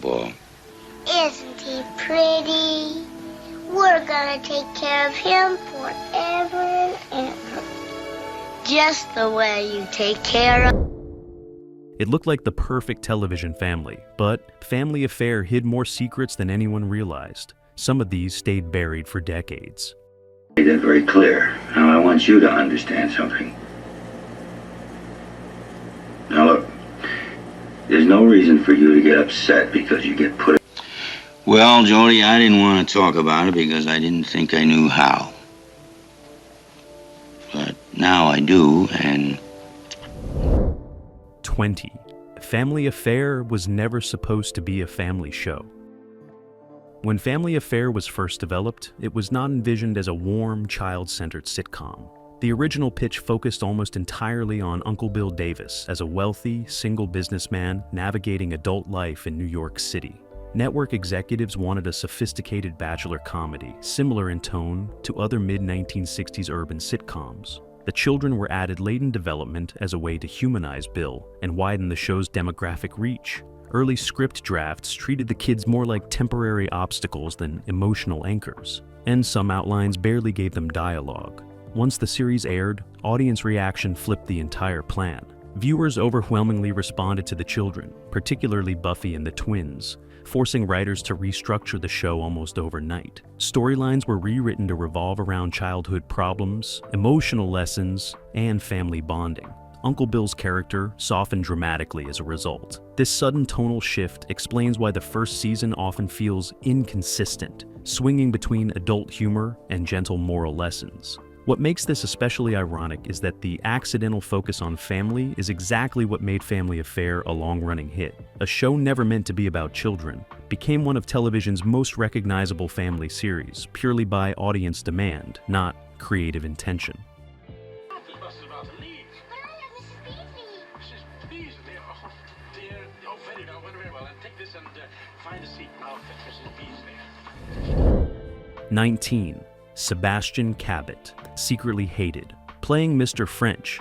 Paul. Isn't he pretty? We're gonna take care of him forever and ever. Just the way you take care of... It looked like the perfect television family, but Family Affair hid more secrets than anyone realized. Some of these stayed buried for decades. I made that very clear. Now I want you to understand something. Now look, there's no reason for you to get upset because you get put... Well, Jody, I didn't want to talk about it because I didn't think I knew how. But now I do, and... 20. Family Affair was never supposed to be a family show. When Family Affair was first developed, it was not envisioned as a warm, child-centered sitcom. The original pitch focused almost entirely on Uncle Bill Davis as a wealthy, single businessman navigating adult life in New York City. Network executives wanted a sophisticated bachelor comedy, similar in tone to other mid-1960s urban sitcoms. The children were added late in development as a way to humanize Bill and widen the show's demographic reach. Early script drafts treated the kids more like temporary obstacles than emotional anchors, and some outlines barely gave them dialogue. Once the series aired, audience reaction flipped the entire plan. Viewers overwhelmingly responded to the children, particularly Buffy and the twins, forcing writers to restructure the show almost overnight. Storylines were rewritten to revolve around childhood problems, emotional lessons, and family bonding. Uncle Bill's character softened dramatically as a result. This sudden tonal shift explains why the first season often feels inconsistent, swinging between adult humor and gentle moral lessons. What makes this especially ironic is that the accidental focus on family is exactly what made Family Affair a long-running hit. A show never meant to be about children became one of television's most recognizable family series, purely by audience demand, not creative intention. Beasley. 19. Sebastian Cabot, secretly hated, playing Mr. French.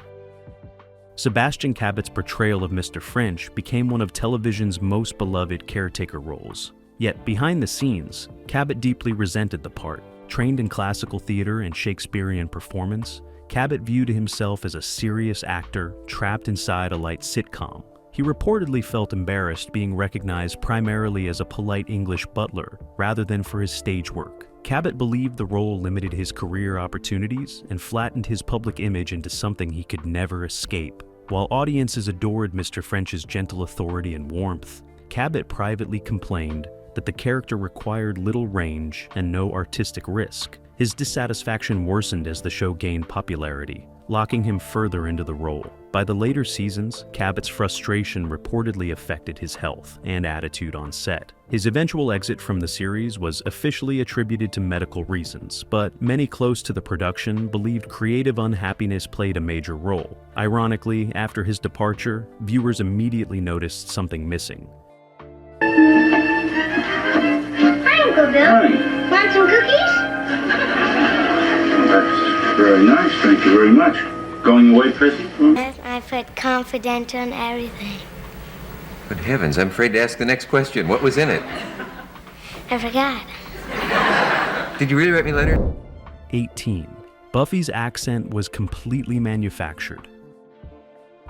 Sebastian Cabot's portrayal of Mr. French became one of television's most beloved caretaker roles. Yet behind the scenes, Cabot deeply resented the part. Trained in classical theater and Shakespearean performance, Cabot viewed himself as a serious actor trapped inside a light sitcom. He reportedly felt embarrassed being recognized primarily as a polite English butler rather than for his stage work. Cabot believed the role limited his career opportunities and flattened his public image into something he could never escape. While audiences adored Mr. French's gentle authority and warmth, Cabot privately complained that the character required little range and no artistic risk. His dissatisfaction worsened as the show gained popularity, locking him further into the role. By the later seasons, Cabot's frustration reportedly affected his health and attitude on set. His eventual exit from the series was officially attributed to medical reasons, but many close to the production believed creative unhappiness played a major role. Ironically, after his departure, viewers immediately noticed something missing. Hi, Uncle Bill. Hi. Want some cookies? That's very nice, thank you very much. Going away, Prissy? Yes, I put confidential on everything. Good heavens, I'm afraid to ask the next question. What was in it? I forgot. Did you really write me a letter? 18. Buffy's accent was completely manufactured.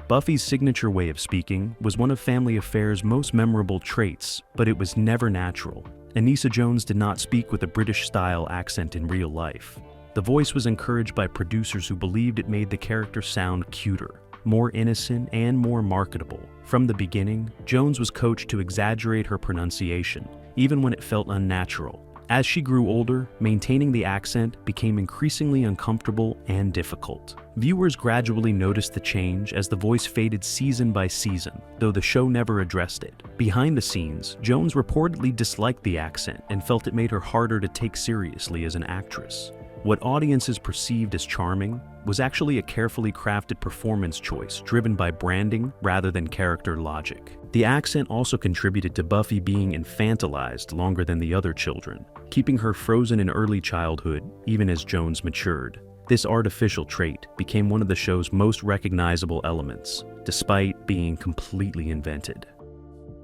Buffy's signature way of speaking was one of Family Affair's most memorable traits, but it was never natural. Anissa Jones did not speak with a British-style accent in real life. The voice was encouraged by producers who believed it made the character sound cuter, more innocent, and more marketable. From the beginning, Jones was coached to exaggerate her pronunciation, even when it felt unnatural. As she grew older, maintaining the accent became increasingly uncomfortable and difficult. Viewers gradually noticed the change as the voice faded season by season, though the show never addressed it. Behind the scenes, Jones reportedly disliked the accent and felt it made her harder to take seriously as an actress. What audiences perceived as charming was actually a carefully crafted performance choice driven by branding rather than character logic. The accent also contributed to Buffy being infantilized longer than the other children, keeping her frozen in early childhood even as Jones matured. This artificial trait became one of the show's most recognizable elements, despite being completely invented.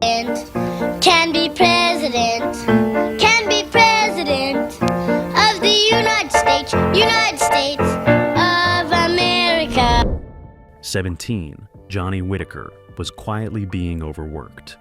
And can be president can be president of the United States of America. 17. Johnny Whitaker was quietly being overworked.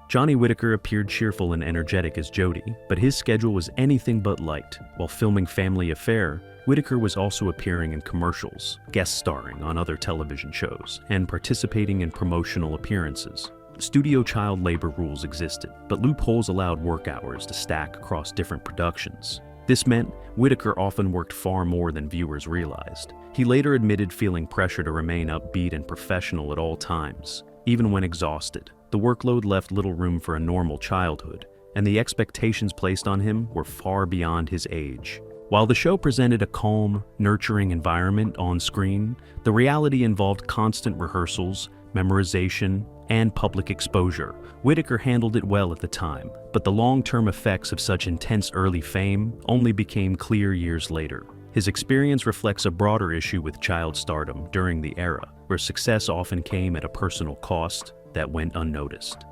Johnny Whitaker appeared cheerful and energetic as Jody, but his schedule was anything but light. While filming Family Affair, Whitaker was also appearing in commercials, guest starring on other television shows, and participating in promotional appearances. Studio child labor rules existed, but loopholes allowed work hours to stack across different productions. This meant Whitaker often worked far more than viewers realized. He later admitted feeling pressure to remain upbeat and professional at all times, even when exhausted. The workload left little room for a normal childhood, and the expectations placed on him were far beyond his age. While the show presented a calm, nurturing environment on screen, the reality involved constant rehearsals, memorization, and public exposure. Whitaker handled it well at the time, but the long-term effects of such intense early fame only became clear years later. His experience reflects a broader issue with child stardom during the era, where success often came at a personal cost that went unnoticed.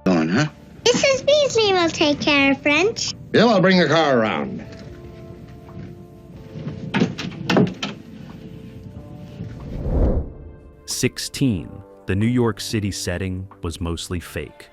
Going, huh? Mrs. Beasley will take care of French. Bill, I'll bring the car around. "16. The New York City setting was mostly fake.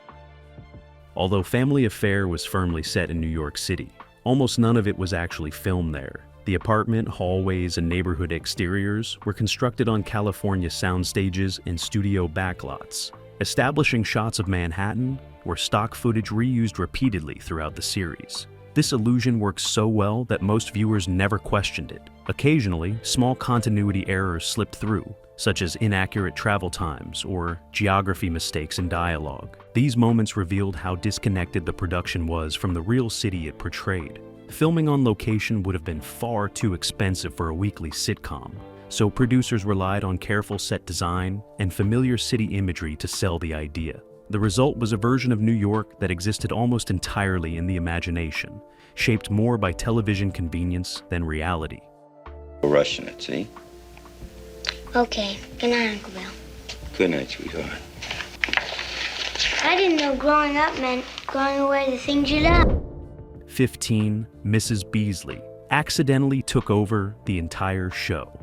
Although Family Affair was firmly set in New York City, almost none of it was actually filmed there. The apartment, hallways, and neighborhood exteriors were constructed on California sound stages and studio backlots, establishing shots of Manhattan were stock footage reused repeatedly throughout the series. This illusion works so well that most viewers never questioned it. Occasionally, small continuity errors slipped through, such as inaccurate travel times or geography mistakes in dialogue. These moments revealed how disconnected the production was from the real city it portrayed. Filming on location would have been far too expensive for a weekly sitcom, so producers relied on careful set design and familiar city imagery to sell the idea. The result was a version of New York that existed almost entirely in the imagination, shaped more by television convenience than reality. We're rushing it, see? Okay, good night, Uncle Bill. Good night, sweetheart. I didn't know growing up meant throwing away the things you love. 15. Mrs. Beasley accidentally took over the entire show.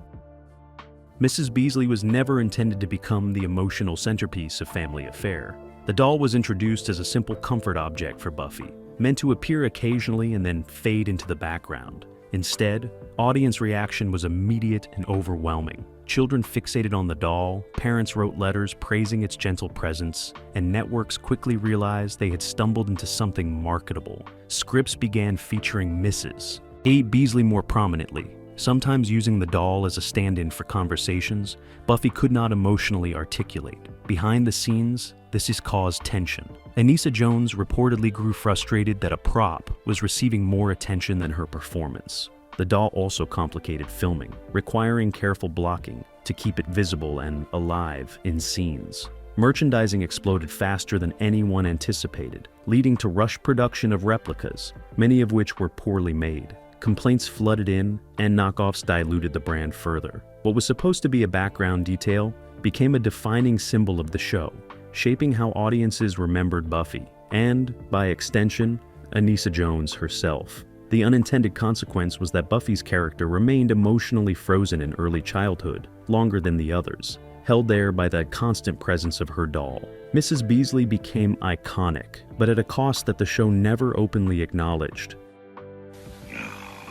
Mrs. Beasley was never intended to become the emotional centerpiece of Family Affair. The doll was introduced as a simple comfort object for Buffy, meant to appear occasionally and then fade into the background. Instead, audience reaction was immediate and overwhelming. Children fixated on the doll, parents wrote letters praising its gentle presence, and networks quickly realized they had stumbled into something marketable. Scripts began featuring Mrs. A. Beasley more prominently. Sometimes using the doll as a stand-in for conversations, Buffy could not emotionally articulate. Behind the scenes, this has caused tension. Anissa Jones reportedly grew frustrated that a prop was receiving more attention than her performance. The doll also complicated filming, requiring careful blocking to keep it visible and alive in scenes. Merchandising exploded faster than anyone anticipated, leading to rushed production of replicas, many of which were poorly made. Complaints flooded in, and knockoffs diluted the brand further. What was supposed to be a background detail became a defining symbol of the show, shaping how audiences remembered Buffy, and, by extension, Anissa Jones herself. The unintended consequence was that Buffy's character remained emotionally frozen in early childhood, longer than the others, held there by the constant presence of her doll. Mrs. Beasley became iconic, but at a cost that the show never openly acknowledged.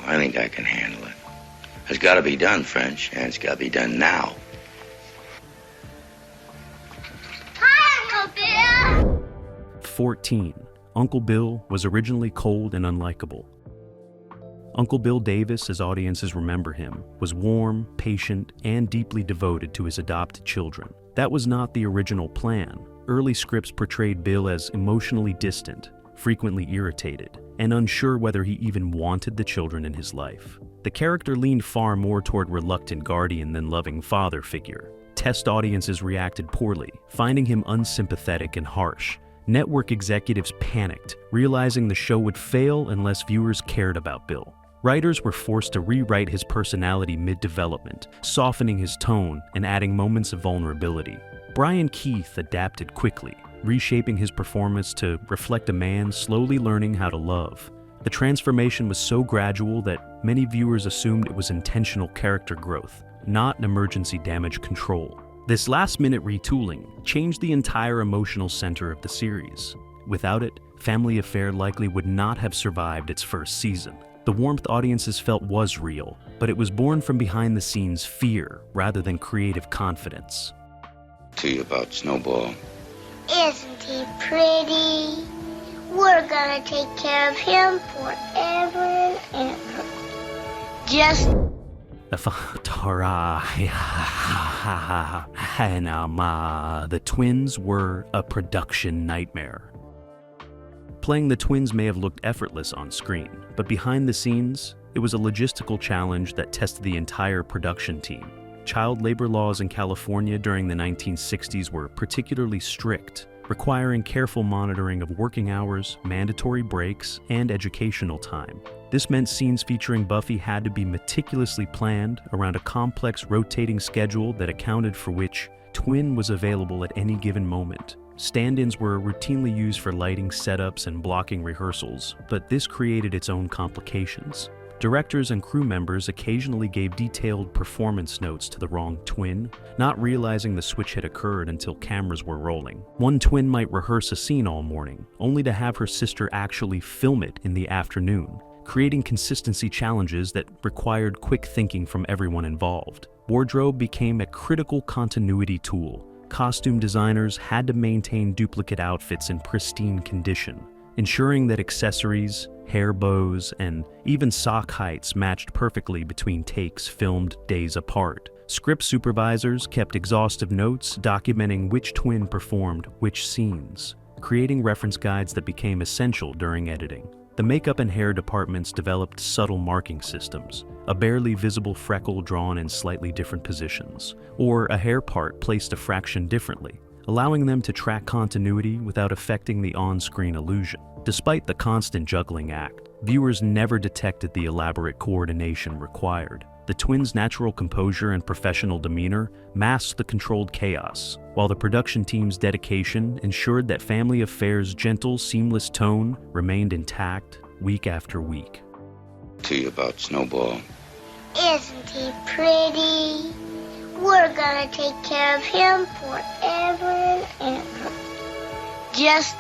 I think I can handle it. It's got to be done, French, and it's got to be done now. Hi, Uncle Bill! 14. Uncle Bill was originally cold and unlikable. Uncle Bill Davis, as audiences remember him, was warm, patient, and deeply devoted to his adopted children. That was not the original plan. Early scripts portrayed Bill as emotionally distant, frequently irritated, and unsure whether he even wanted the children in his life. The character leaned far more toward reluctant guardian than loving father figure. Test audiences reacted poorly, finding him unsympathetic and harsh. Network executives panicked, realizing the show would fail unless viewers cared about Bill. Writers were forced to rewrite his personality mid-development, softening his tone and adding moments of vulnerability. Brian Keith adapted quickly, reshaping his performance to reflect a man slowly learning how to love. The transformation was so gradual that many viewers assumed it was intentional character growth, not an emergency damage control. This last-minute retooling changed the entire emotional center of the series. Without it, Family Affair likely would not have survived its first season. The warmth audiences felt was real, but it was born from behind-the-scenes fear rather than creative confidence. To you about Snowball. Isn't he pretty? We're gonna take care of him forever and ever. Just... The twins were a production nightmare. Playing the twins may have looked effortless on screen, but behind the scenes, it was a logistical challenge that tested the entire production team. Child labor laws in California during the 1960s were particularly strict, requiring careful monitoring of working hours, mandatory breaks, and educational time. This meant scenes featuring Buffy had to be meticulously planned around a complex rotating schedule that accounted for which twin was available at any given moment. Stand-ins were routinely used for lighting setups and blocking rehearsals, but this created its own complications. Directors and crew members occasionally gave detailed performance notes to the wrong twin, not realizing the switch had occurred until cameras were rolling. One twin might rehearse a scene all morning, only to have her sister actually film it in the afternoon, creating consistency challenges that required quick thinking from everyone involved. Wardrobe became a critical continuity tool. Costume designers had to maintain duplicate outfits in pristine condition, ensuring that accessories, hair bows, and even sock heights matched perfectly between takes filmed days apart. Script supervisors kept exhaustive notes documenting which twin performed which scenes, creating reference guides that became essential during editing. The makeup and hair departments developed subtle marking systems, a barely visible freckle drawn in slightly different positions, or a hair part placed a fraction differently, allowing them to track continuity without affecting the on-screen illusion. Despite the constant juggling act, viewers never detected the elaborate coordination required. The twins' natural composure and professional demeanor masked the controlled chaos, while the production team's dedication ensured that Family Affair's gentle, seamless tone remained intact week after week. To you about Snowball. Isn't he pretty? We're gonna take care of him forever and ever. Just...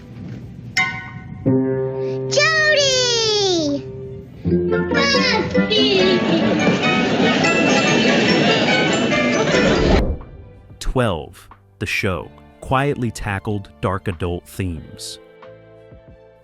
Jody! Buffy! 12. The show quietly tackled dark adult themes.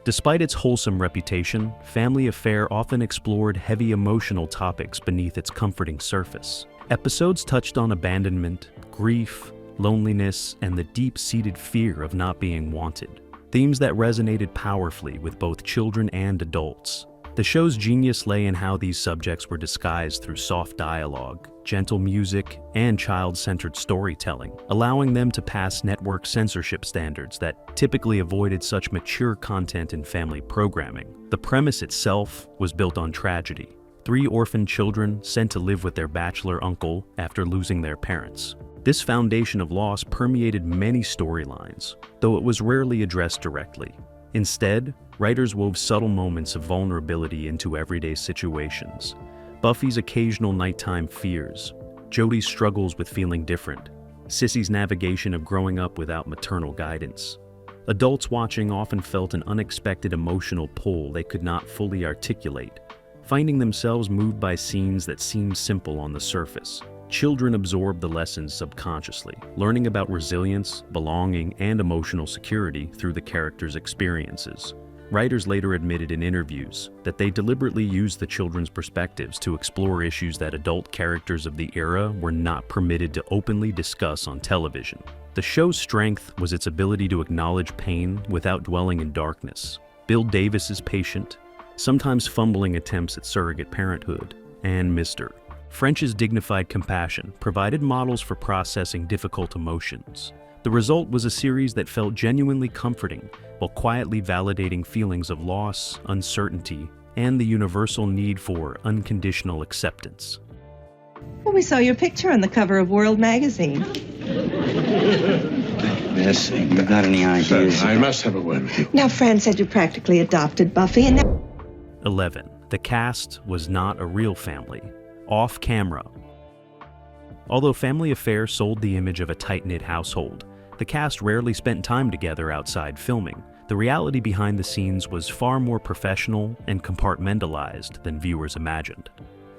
Despite its wholesome reputation, Family Affair often explored heavy emotional topics beneath its comforting surface. Episodes touched on abandonment, grief, loneliness, and the deep-seated fear of not being wanted, themes that resonated powerfully with both children and adults. The show's genius lay in how these subjects were disguised through soft dialogue, gentle music, and child-centered storytelling, allowing them to pass network censorship standards that typically avoided such mature content in family programming. The premise itself was built on tragedy. 3 orphaned children sent to live with their bachelor uncle after losing their parents. This foundation of loss permeated many storylines, though it was rarely addressed directly. Instead, writers wove subtle moments of vulnerability into everyday situations. Buffy's occasional nighttime fears, Jody's struggles with feeling different, Sissy's navigation of growing up without maternal guidance. Adults watching often felt an unexpected emotional pull they could not fully articulate, finding themselves moved by scenes that seemed simple on the surface. Children absorb the lessons subconsciously, learning about resilience, belonging, and emotional security through the characters' experiences. Writers later admitted in interviews that they deliberately used the children's perspectives to explore issues that adult characters of the era were not permitted to openly discuss on television. The show's strength was its ability to acknowledge pain without dwelling in darkness. Bill Davis's patient, sometimes fumbling attempts at surrogate parenthood, and Mr. French's dignified compassion provided models for processing difficult emotions. The result was a series that felt genuinely comforting while quietly validating feelings of loss, uncertainty, and the universal need for unconditional acceptance. Well, we saw your picture on the cover of World magazine. Yes. You got any ideas? I must have a word with you. Now, Fran said you practically adopted Buffy, and now... 11. The cast was not a real family. Off camera. Although Family Affair sold the image of a tight-knit household, the cast rarely spent time together outside filming. The reality behind the scenes was far more professional and compartmentalized than viewers imagined.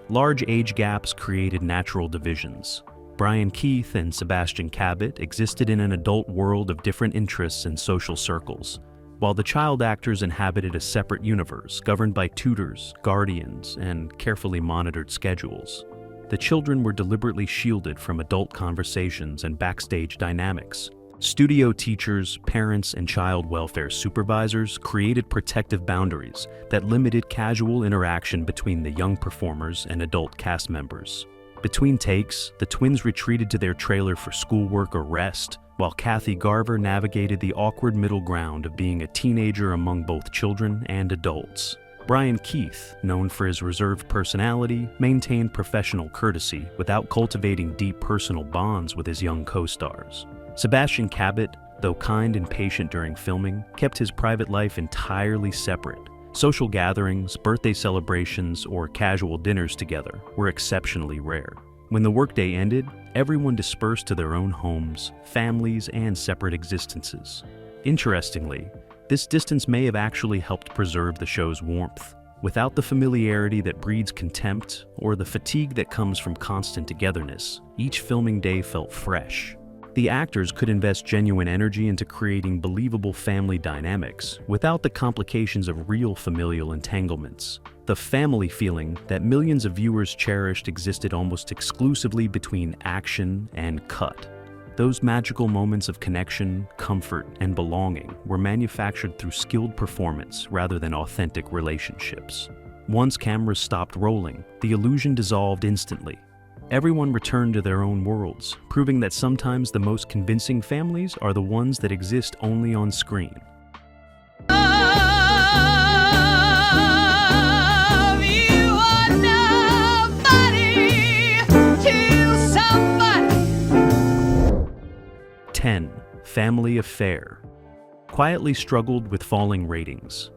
Large age gaps created natural divisions. Brian Keith and Sebastian Cabot existed in an adult world of different interests and social circles, while the child actors inhabited a separate universe governed by tutors, guardians, and carefully monitored schedules. The children were deliberately shielded from adult conversations and backstage dynamics. Studio teachers, parents, and child welfare supervisors created protective boundaries that limited casual interaction between the young performers and adult cast members. Between takes, the twins retreated to their trailer for schoolwork or rest, while Kathy Garver navigated the awkward middle ground of being a teenager among both children and adults. Brian Keith, known for his reserved personality, maintained professional courtesy without cultivating deep personal bonds with his young co-stars. Sebastian Cabot, though kind and patient during filming, kept his private life entirely separate. Social gatherings, birthday celebrations, or casual dinners together were exceptionally rare. When the workday ended, everyone dispersed to their own homes, families, and separate existences. Interestingly, this distance may have actually helped preserve the show's warmth. Without the familiarity that breeds contempt or the fatigue that comes from constant togetherness, each filming day felt fresh. The actors could invest genuine energy into creating believable family dynamics without the complications of real familial entanglements. The family feeling that millions of viewers cherished existed almost exclusively between action and cut. Those magical moments of connection, comfort, and belonging were manufactured through skilled performance rather than authentic relationships. Once cameras stopped rolling, the illusion dissolved instantly. Everyone returned to their own worlds, proving that sometimes the most convincing families are the ones that exist only on screen. You are nobody to somebody. 10. Family Affair. Quietly struggled with falling ratings.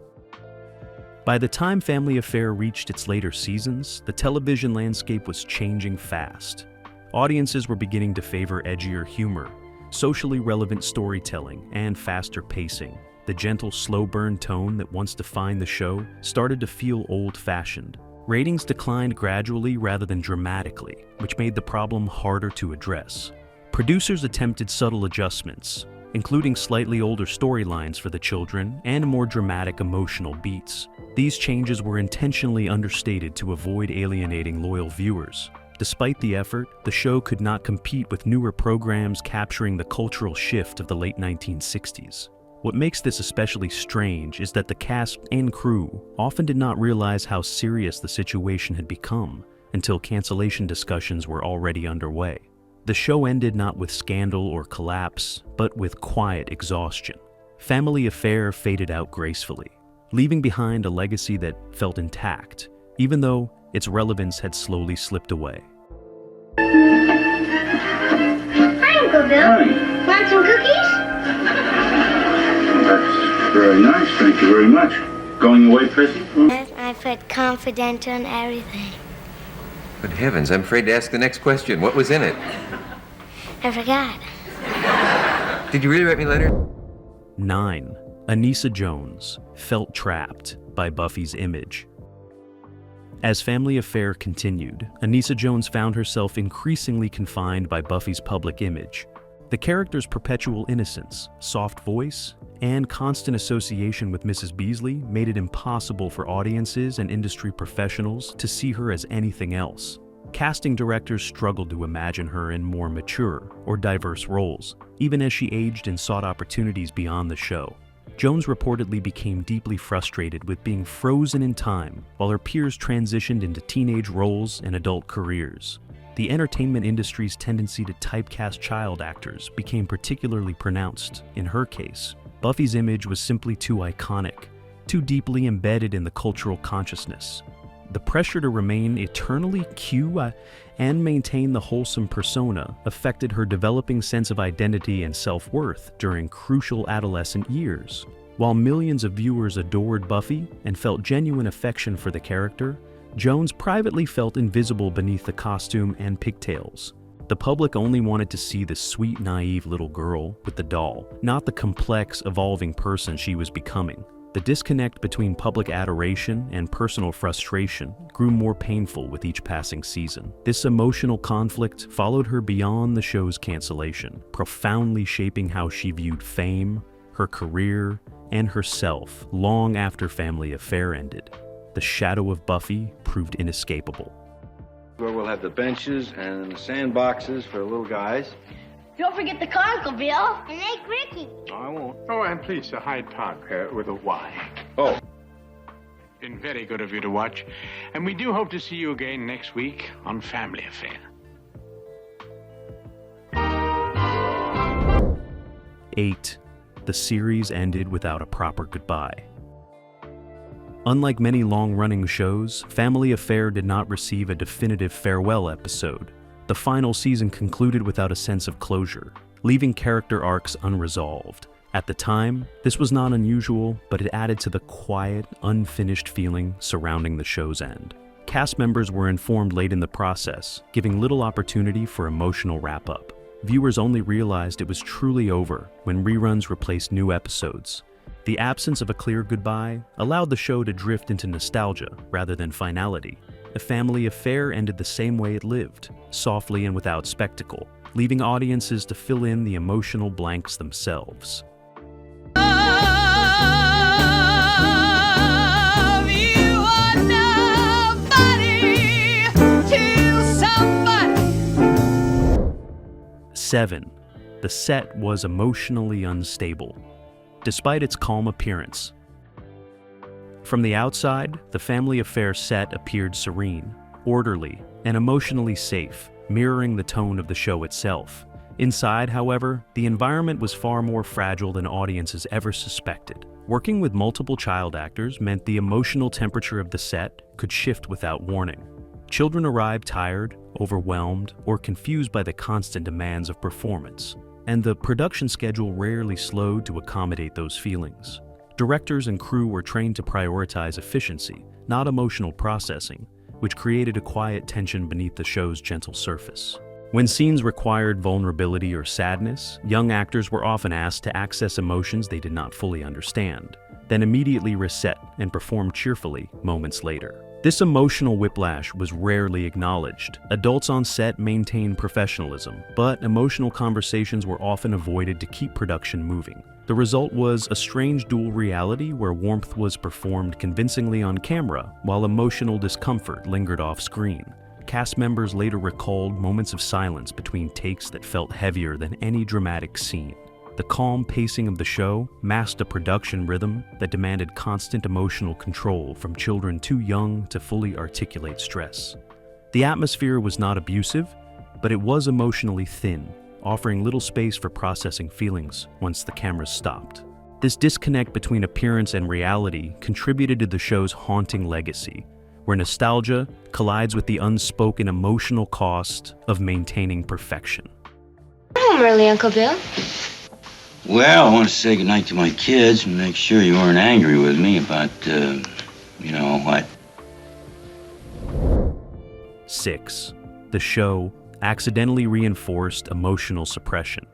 By the time Family Affair reached its later seasons, the television landscape was changing fast. Audiences were beginning to favor edgier humor, socially relevant storytelling, and faster pacing. The gentle, slow-burn tone that once defined the show started to feel old-fashioned. Ratings declined gradually rather than dramatically, which made the problem harder to address. Producers attempted subtle adjustments, including slightly older storylines for the children and more dramatic emotional beats. These changes were intentionally understated to avoid alienating loyal viewers. Despite the effort, the show could not compete with newer programs capturing the cultural shift of the late 1960s. What makes this especially strange is that the cast and crew often did not realize how serious the situation had become until cancellation discussions were already underway. The show ended not with scandal or collapse, but with quiet exhaustion. Family Affair faded out gracefully, leaving behind a legacy that felt intact, even though its relevance had slowly slipped away. Hi, Uncle Bill. Hi. Want some cookies? That's very nice, thank you very much. Going away, Prissy? I put confidential and everything. Good heavens, I'm afraid to ask the next question. What was in it? I forgot. Did you really write me a letter? 9. Anissa Jones felt trapped by Buffy's image. As Family Affair continued, Anissa Jones found herself increasingly confined by Buffy's public image. The character's perpetual innocence, soft voice, and constant association with Mrs. Beasley made it impossible for audiences and industry professionals to see her as anything else. Casting directors struggled to imagine her in more mature or diverse roles, even as she aged and sought opportunities beyond the show. Jones reportedly became deeply frustrated with being frozen in time while her peers transitioned into teenage roles and adult careers. The entertainment industry's tendency to typecast child actors became particularly pronounced. In her case, Buffy's image was simply too iconic, too deeply embedded in the cultural consciousness. The pressure to remain eternally cute and maintain the wholesome persona affected her developing sense of identity and self-worth during crucial adolescent years. While millions of viewers adored Buffy and felt genuine affection for the character, Jones privately felt invisible beneath the costume and pigtails. The public only wanted to see the sweet, naive little girl with the doll, not the complex, evolving person she was becoming. The disconnect between public adoration and personal frustration grew more painful with each passing season. This emotional conflict followed her beyond the show's cancellation, profoundly shaping how she viewed fame, her career, and herself long after Family Affair ended. The shadow of Buffy proved inescapable. Where we'll have the benches and the sandboxes for the little guys. Don't forget the Conkle, Bill. And Lake Ricky. No, I won't. Oh, and please, Sir Hyde Park with a Y. Oh. Been very good of you to watch, and we do hope to see you again next week on Family Affair. 8. The series ended without a proper goodbye. Unlike many long-running shows, Family Affair did not receive a definitive farewell episode. The final season concluded without a sense of closure, leaving character arcs unresolved. At the time, this was not unusual, but it added to the quiet, unfinished feeling surrounding the show's end. Cast members were informed late in the process, giving little opportunity for emotional wrap-up. Viewers only realized it was truly over when reruns replaced new episodes. The absence of a clear goodbye allowed the show to drift into nostalgia rather than finality. The Family Affair ended the same way it lived, softly and without spectacle, leaving audiences to fill in the emotional blanks themselves. Love you are nobody to somebody. 7. The set was emotionally unstable, despite its calm appearance. From the outside, the Family Affair set appeared serene, orderly, and emotionally safe, mirroring the tone of the show itself. Inside, however, the environment was far more fragile than audiences ever suspected. Working with multiple child actors meant the emotional temperature of the set could shift without warning. Children arrived tired, overwhelmed, or confused by the constant demands of performance, and the production schedule rarely slowed to accommodate those feelings. Directors and crew were trained to prioritize efficiency, not emotional processing, which created a quiet tension beneath the show's gentle surface. When scenes required vulnerability or sadness, young actors were often asked to access emotions they did not fully understand, then immediately reset and perform cheerfully moments later. This emotional whiplash was rarely acknowledged. Adults on set maintained professionalism, but emotional conversations were often avoided to keep production moving. The result was a strange dual reality where warmth was performed convincingly on camera, while emotional discomfort lingered off-screen. Cast members later recalled moments of silence between takes that felt heavier than any dramatic scene. The calm pacing of the show masked a production rhythm that demanded constant emotional control from children too young to fully articulate stress. The atmosphere was not abusive, but it was emotionally thin, offering little space for processing feelings once the cameras stopped. This disconnect between appearance and reality contributed to the show's haunting legacy, where nostalgia collides with the unspoken emotional cost of maintaining perfection. Home early, Uncle Bill. Well, I want to say goodnight to my kids and make sure you weren't angry with me about, you know what. 6. The show accidentally reinforced emotional suppression.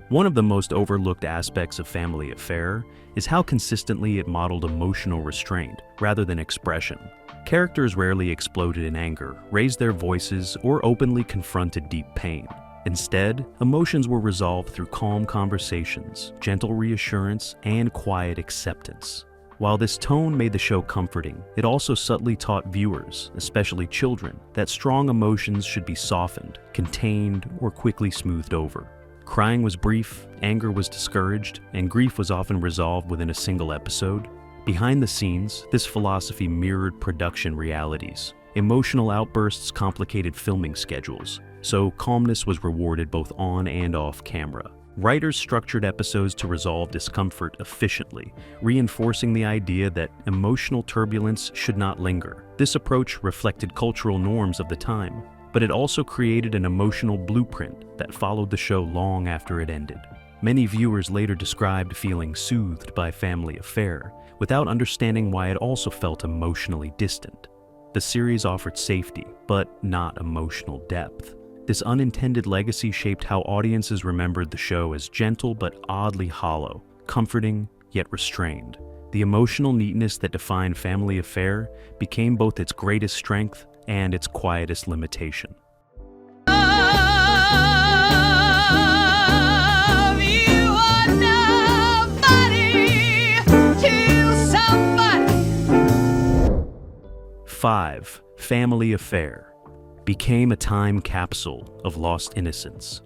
One of the most overlooked aspects of Family Affair is how consistently it modeled emotional restraint rather than expression. Characters rarely exploded in anger, raised their voices, or openly confronted deep pain. Instead, emotions were resolved through calm conversations, gentle reassurance, and quiet acceptance. While this tone made the show comforting, it also subtly taught viewers, especially children, that strong emotions should be softened, contained, or quickly smoothed over. Crying was brief, anger was discouraged, and grief was often resolved within a single episode. Behind the scenes, this philosophy mirrored production realities. Emotional outbursts complicated filming schedules, so calmness was rewarded both on and off camera. Writers structured episodes to resolve discomfort efficiently, reinforcing the idea that emotional turbulence should not linger. This approach reflected cultural norms of the time, but it also created an emotional blueprint that followed the show long after it ended. Many viewers later described feeling soothed by Family Affair, without understanding why it also felt emotionally distant. The series offered safety, but not emotional depth. This unintended legacy shaped how audiences remembered the show as gentle but oddly hollow, comforting yet restrained. The emotional neatness that defined Family Affair became both its greatest strength and its quietest limitation. You are nobody to somebody. 5. Family Affair became a time capsule of lost innocence.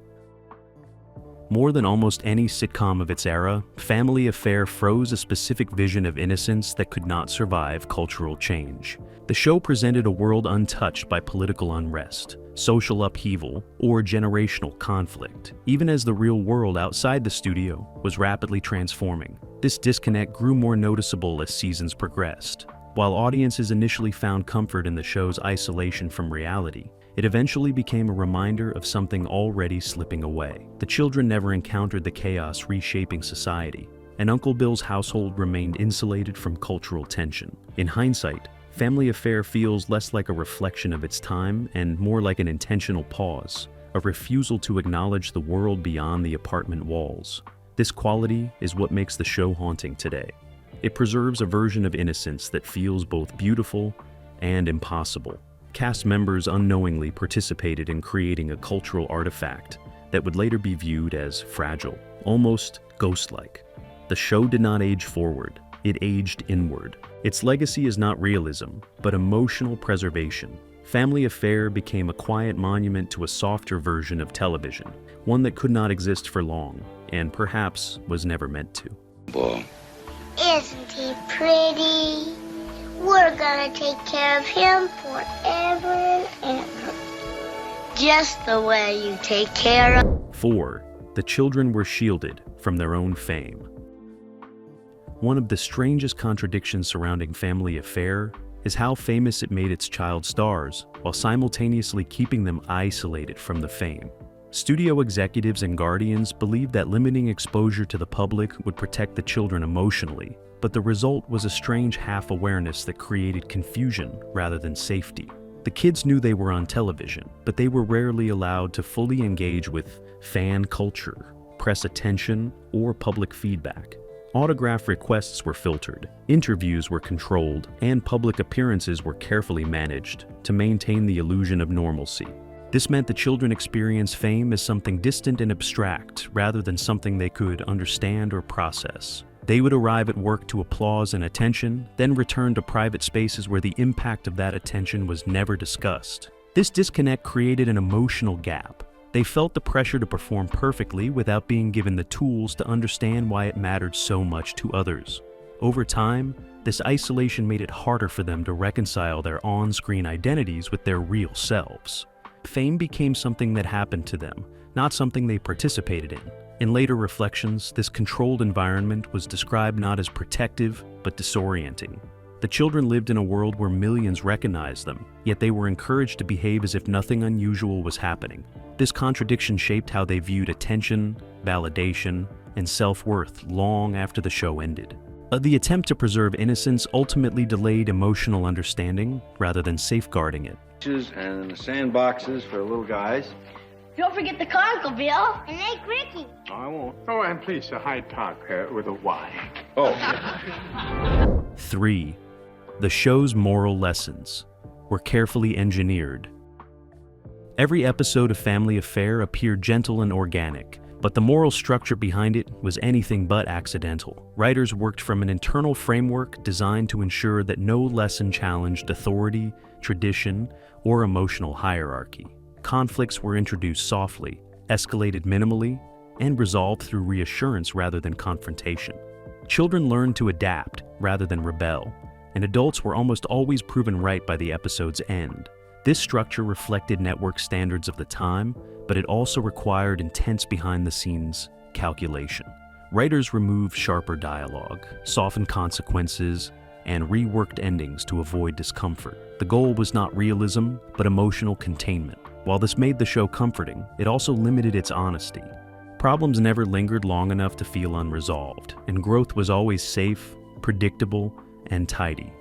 More than almost any sitcom of its era, Family Affair froze a specific vision of innocence that could not survive cultural change. The show presented a world untouched by political unrest, social upheaval, or generational conflict, even as the real world outside the studio was rapidly transforming. This disconnect grew more noticeable as seasons progressed. While audiences initially found comfort in the show's isolation from reality, it eventually became a reminder of something already slipping away. The children never encountered the chaos reshaping society, and Uncle Bill's household remained insulated from cultural tension. In hindsight, Family Affair feels less like a reflection of its time and more like an intentional pause, a refusal to acknowledge the world beyond the apartment walls. This quality is what makes the show haunting today. It preserves a version of innocence that feels both beautiful and impossible. Cast members unknowingly participated in creating a cultural artifact that would later be viewed as fragile, almost ghost-like. The show did not age forward, it aged inward. Its legacy is not realism, but emotional preservation. Family Affair became a quiet monument to a softer version of television, one that could not exist for long, and perhaps was never meant to. Boy. Isn't he pretty? We're gonna take care of him forever and ever. Just the way you take care of... 4. The children were shielded from their own fame. One of the strangest contradictions surrounding Family Affair is how famous it made its child stars, while simultaneously keeping them isolated from the fame. Studio executives and guardians believed that limiting exposure to the public would protect the children emotionally, but the result was a strange half-awareness that created confusion rather than safety. The kids knew they were on television, but they were rarely allowed to fully engage with fan culture, press attention, or public feedback. Autograph requests were filtered, interviews were controlled, and public appearances were carefully managed to maintain the illusion of normalcy. This meant the children experienced fame as something distant and abstract, rather than something they could understand or process. They would arrive at work to applause and attention, then return to private spaces where the impact of that attention was never discussed. This disconnect created an emotional gap. They felt the pressure to perform perfectly without being given the tools to understand why it mattered so much to others. Over time, this isolation made it harder for them to reconcile their on-screen identities with their real selves. Fame became something that happened to them, not something they participated in. In later reflections, this controlled environment was described not as protective, but disorienting. The children lived in a world where millions recognized them, yet they were encouraged to behave as if nothing unusual was happening. This contradiction shaped how they viewed attention, validation, and self-worth long after the show ended. The attempt to preserve innocence ultimately delayed emotional understanding rather than safeguarding it. And the sandboxes for little guys. Don't forget the car, Uncle Bill. And Aunt Ricky. No, I won't. Oh, and please, Hyde Park with a Y. Oh. 3. The show's moral lessons were carefully engineered. Every episode of Family Affair appeared gentle and organic, but the moral structure behind it was anything but accidental. Writers worked from an internal framework designed to ensure that no lesson challenged authority, tradition, or emotional hierarchy. Conflicts were introduced softly, escalated minimally, and resolved through reassurance rather than confrontation. Children learned to adapt rather than rebel, and adults were almost always proven right by the episode's end. This structure reflected network standards of the time, but it also required intense behind-the-scenes calculation. Writers removed sharper dialogue, softened consequences, and reworked endings to avoid discomfort. The goal was not realism, but emotional containment. While this made the show comforting, it also limited its honesty. Problems never lingered long enough to feel unresolved, and growth was always safe, predictable, and tidy.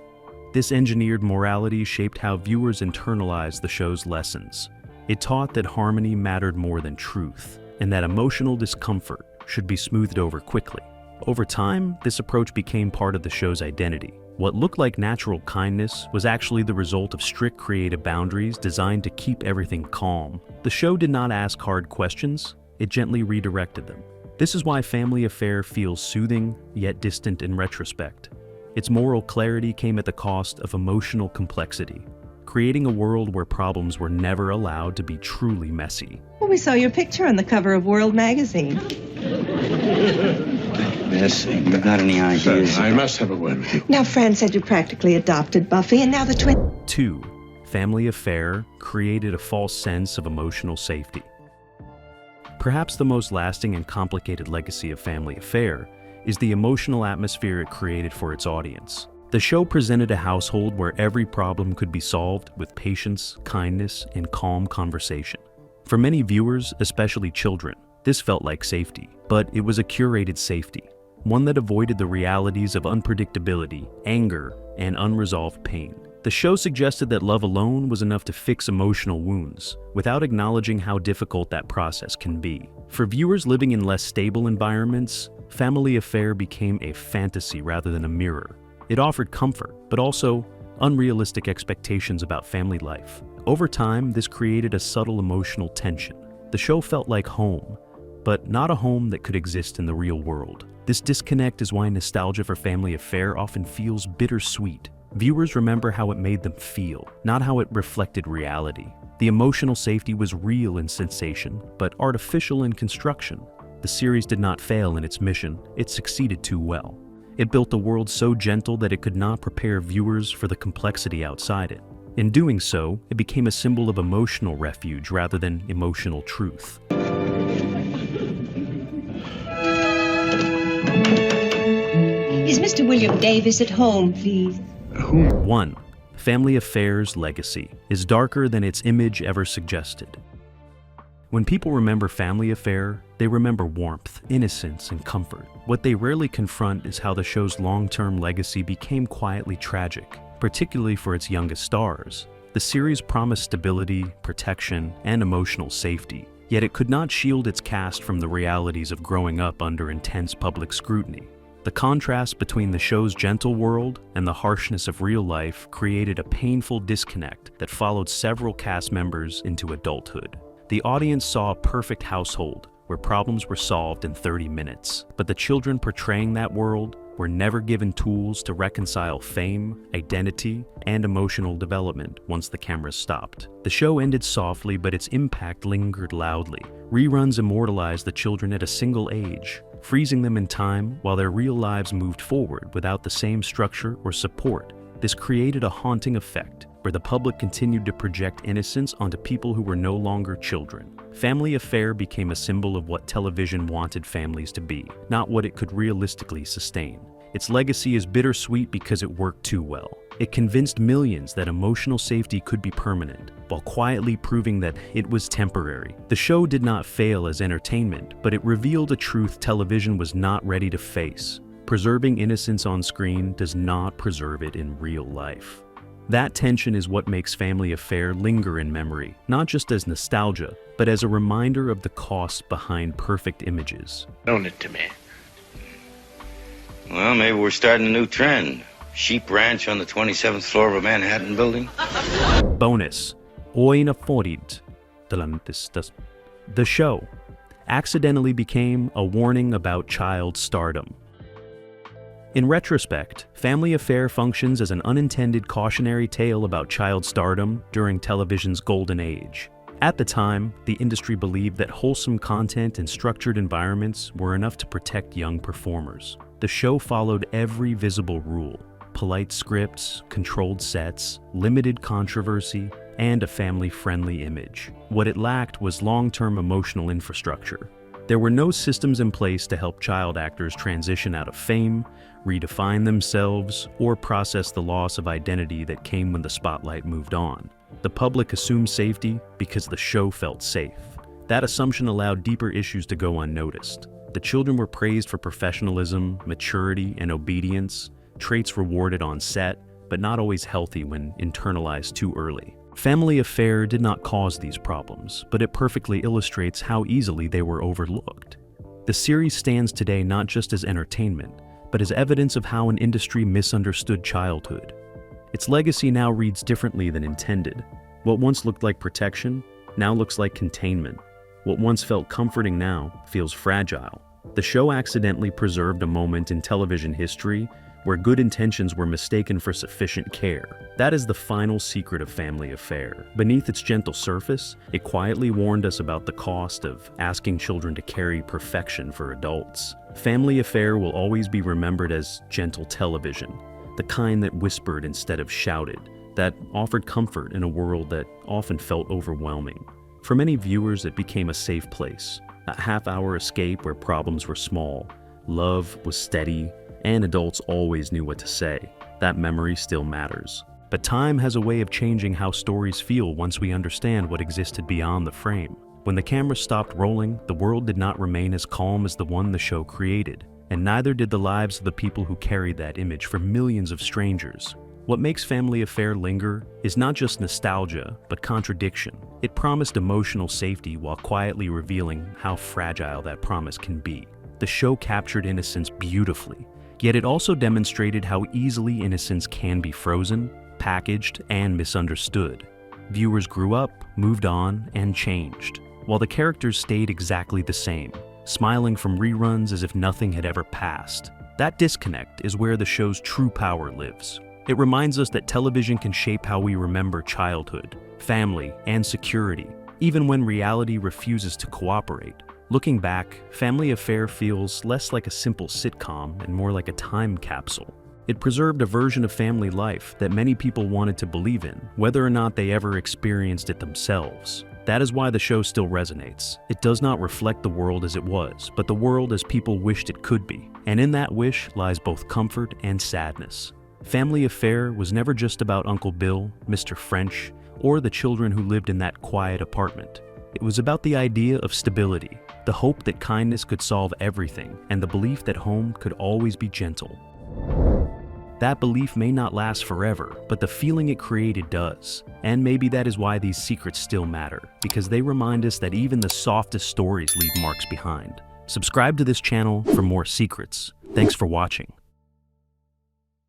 This engineered morality shaped how viewers internalized the show's lessons. It taught that harmony mattered more than truth, and that emotional discomfort should be smoothed over quickly. Over time, this approach became part of the show's identity. What looked like natural kindness was actually the result of strict creative boundaries designed to keep everything calm. The show did not ask hard questions, it gently redirected them. This is why Family Affair feels soothing, yet distant in retrospect. Its moral clarity came at the cost of emotional complexity, creating a world where problems were never allowed to be truly messy. Well, we saw your picture on the cover of World magazine. Miss, you got any ideas? I must have a word with you. Now, Fran said you practically adopted Buffy, and now the twin... 2. Family Affair created a false sense of emotional safety. Perhaps the most lasting and complicated legacy of Family Affair is the emotional atmosphere it created for its audience. The show presented a household where every problem could be solved with patience, kindness, and calm conversation. For many viewers, especially children, this felt like safety, but it was a curated safety, one that avoided the realities of unpredictability, anger, and unresolved pain. The show suggested that love alone was enough to fix emotional wounds, without acknowledging how difficult that process can be. For viewers living in less stable environments, Family Affair became a fantasy rather than a mirror. It offered comfort, but also unrealistic expectations about family life. Over time, this created a subtle emotional tension. The show felt like home, but not a home that could exist in the real world. This disconnect is why nostalgia for Family Affair often feels bittersweet. Viewers remember how it made them feel, not how it reflected reality. The emotional safety was real in sensation, but artificial in construction. The series did not fail in its mission, it succeeded too well. It built a world so gentle that it could not prepare viewers for the complexity outside it. In doing so, it became a symbol of emotional refuge rather than emotional truth. Is Mr. William Davis at home, please? 1. Family Affair's legacy is darker than its image ever suggested. When people remember Family Affair, they remember warmth, innocence, and comfort. What they rarely confront is how the show's long-term legacy became quietly tragic, particularly for its youngest stars. The series promised stability, protection, and emotional safety, yet it could not shield its cast from the realities of growing up under intense public scrutiny. The contrast between the show's gentle world and the harshness of real life created a painful disconnect that followed several cast members into adulthood. The audience saw a perfect household where problems were solved in 30 minutes, but the children portraying that world were never given tools to reconcile fame, identity, and emotional development once the cameras stopped. The show ended softly, but its impact lingered loudly. Reruns immortalized the children at a single age, freezing them in time while their real lives moved forward without the same structure or support. This created a haunting effect where the public continued to project innocence onto people who were no longer children. Family Affair became a symbol of what television wanted families to be, not what it could realistically sustain. Its legacy is bittersweet because it worked too well. It convinced millions that emotional safety could be permanent, while quietly proving that it was temporary. The show did not fail as entertainment, but it revealed a truth television was not ready to face. Preserving innocence on screen does not preserve it in real life. That tension is what makes Family Affair linger in memory, not just as nostalgia, but as a reminder of the costs behind perfect images. Loan it to me. Well, maybe we're starting a new trend. Sheep ranch on the 27th floor of a Manhattan building. Bonus. Oina Forid. The show accidentally became a warning about child stardom. In retrospect, Family Affair functions as an unintended cautionary tale about child stardom during television's golden age. At the time, the industry believed that wholesome content and structured environments were enough to protect young performers. The show followed every visible rule: polite scripts, controlled sets, limited controversy, and a family-friendly image. What it lacked was long-term emotional infrastructure. There were no systems in place to help child actors transition out of fame, redefine themselves, or process the loss of identity that came when the spotlight moved on. The public assumed safety because the show felt safe. That assumption allowed deeper issues to go unnoticed. The children were praised for professionalism, maturity, and obedience, traits rewarded on set, but not always healthy when internalized too early. Family Affair did not cause these problems, but it perfectly illustrates how easily they were overlooked. The series stands today not just as entertainment, but as evidence of how an industry misunderstood childhood. Its legacy now reads differently than intended. What once looked like protection now looks like containment. What once felt comforting now feels fragile. The show accidentally preserved a moment in television history where good intentions were mistaken for sufficient care. That is the final secret of Family Affair. Beneath its gentle surface, it quietly warned us about the cost of asking children to carry perfection for adults. Family Affair will always be remembered as gentle television, the kind that whispered instead of shouted, that offered comfort in a world that often felt overwhelming. For many viewers, it became a safe place, a half-hour escape where problems were small, love was steady, and adults always knew what to say. That memory still matters. But time has a way of changing how stories feel once we understand what existed beyond the frame. When the camera stopped rolling, the world did not remain as calm as the one the show created, and neither did the lives of the people who carried that image for millions of strangers. What makes Family Affair linger is not just nostalgia, but contradiction. It promised emotional safety while quietly revealing how fragile that promise can be. The show captured innocence beautifully, yet it also demonstrated how easily innocence can be frozen, packaged, and misunderstood. Viewers grew up, moved on, and changed, while the characters stayed exactly the same, smiling from reruns as if nothing had ever passed. That disconnect is where the show's true power lives. It reminds us that television can shape how we remember childhood, family, and security, even when reality refuses to cooperate. Looking back, Family Affair feels less like a simple sitcom and more like a time capsule. It preserved a version of family life that many people wanted to believe in, whether or not they ever experienced it themselves. That is why the show still resonates. It does not reflect the world as it was, but the world as people wished it could be. And in that wish lies both comfort and sadness. Family Affair was never just about Uncle Bill, Mr. French, or the children who lived in that quiet apartment. It was about the idea of stability, the hope that kindness could solve everything, and the belief that home could always be gentle. That belief may not last forever, but the feeling it created does. And maybe that is why these secrets still matter, because they remind us that even the softest stories leave marks behind. Subscribe to this channel for more secrets. Thanks for watching.